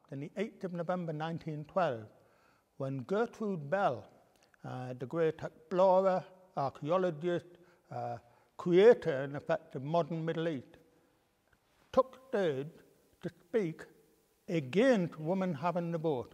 happened on the 8th of November 1912, when Gertrude Bell, the great explorer, archaeologist, creator, in effect, of modern Middle East, took stage to speak against women having the vote.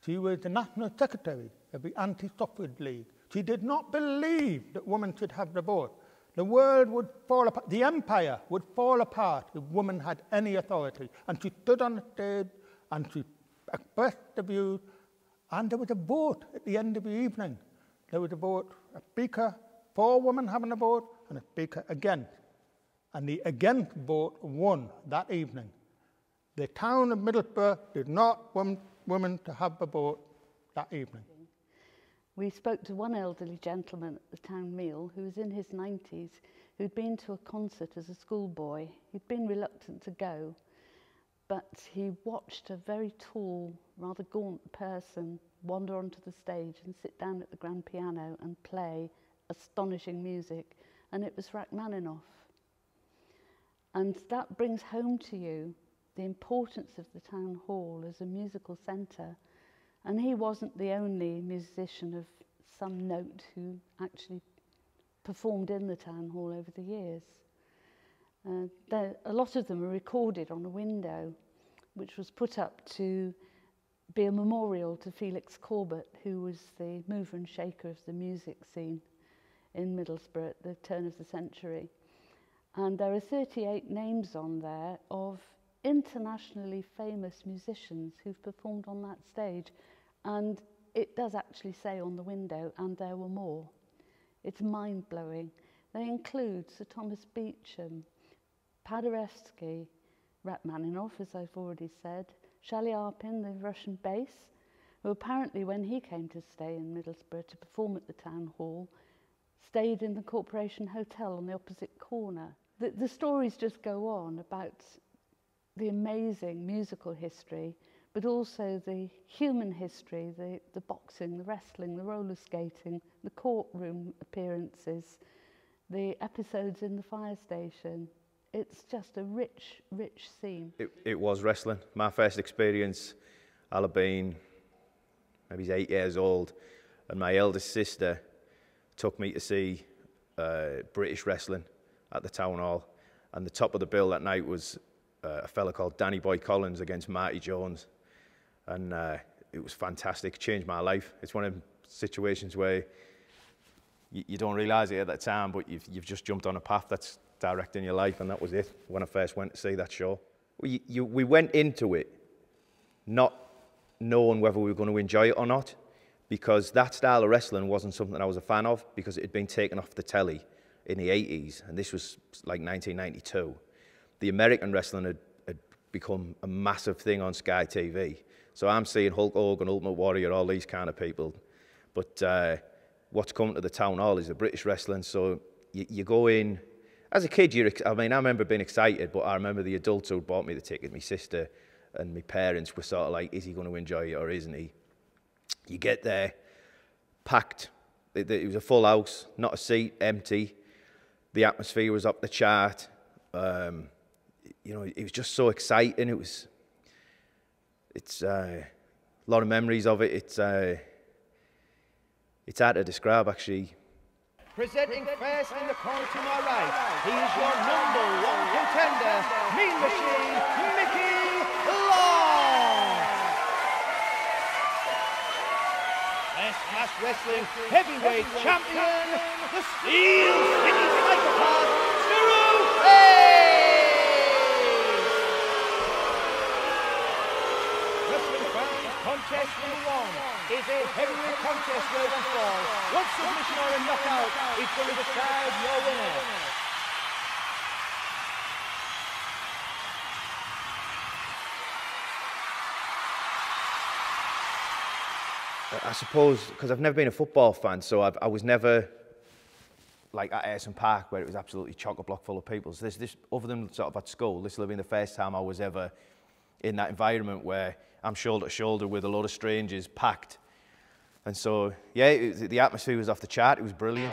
She was the National Secretary of the Anti-Suffrage League. She did not believe that women should have the vote. The world would fall apart, the empire would fall apart if women had any authority. And she stood on the stage and she expressed the views, and there was a vote at the end of the evening. There was a vote, a speaker for women having a vote and a speaker against. And the against vote won that evening. The town of Middlesbrough did not want women to have the vote that evening. We spoke to one elderly gentleman at the town meal who was in his 90s, who'd been to a concert as a schoolboy. He'd been reluctant to go, but he watched a very tall, rather gaunt person wander onto the stage and sit down at the grand piano and play astonishing music, and it was Rachmaninoff. And that brings home to you the importance of the town hall as a musical centre. And he wasn't the only musician of some note who actually performed in the town hall over the years. A lot of them are recorded on a window, which was put up to be a memorial to Felix Corbett, who was the mover and shaker of the music scene in Middlesbrough at the turn of the century. And there are 38 names on there of internationally famous musicians who've performed on that stage. And it does actually say on the window, and there were more. It's mind-blowing. They include Sir Thomas Beecham, Paderewski, Rachmaninoff, as I've already said, Shaliapin, the Russian bass, who apparently, when he came to stay in Middlesbrough to perform at the town hall, stayed in the Corporation Hotel on the opposite corner. The stories just go on about the amazing musical history, but also the human history, the boxing, the wrestling, the roller skating, the courtroom appearances, the episodes in the fire station. It's just a rich, rich scene. It was wrestling. My first experience, I'll have been maybe 8 years old, and my eldest sister took me to see British wrestling at the Town Hall. And the top of the bill that night was a fella called Danny Boy Collins against Marty Jones. And it was fantastic, it changed my life. It's one of the situations where you don't realise it at that time, but you've just jumped on a path that's directing your life, and that was it when I first went to see that show. We went into it not knowing whether we were going to enjoy it or not, because that style of wrestling wasn't something I was a fan of, because it had been taken off the telly in the 80s, and this was like 1992. The American wrestling had become a massive thing on Sky TV. So I'm seeing Hulk Hogan, Ultimate Warrior, all these kind of people. But what's coming to the Town Hall is the British wrestling. So you go in, as a kid, I remember being excited, but I remember the adults who bought me the ticket, my sister and my parents were sort of like, is he going to enjoy it or isn't he? You get there, packed. It was a full house, not a seat, empty. The atmosphere was up the chart. You know, it was just so exciting. It's a lot of memories of it. It's hard to describe, actually. Presenting first in the corner to my right, he is your #1 contender, Mean Machine, Mickey Long. Best Class Wrestling Heavyweight Champion, the Steel City Psychopath, Contest #1 is a heavyweight contest where one fall. One submission or a knockout is going to decide your winner. I suppose, because I've never been a football fan, so I was never like at Ayresome Park where it was absolutely chock-a-block full of people. So this, other than sort of at school, this will have been the first time I was ever in that environment where I'm shoulder to shoulder with a lot of strangers, packed. And so, yeah, the atmosphere was off the chart. It was brilliant.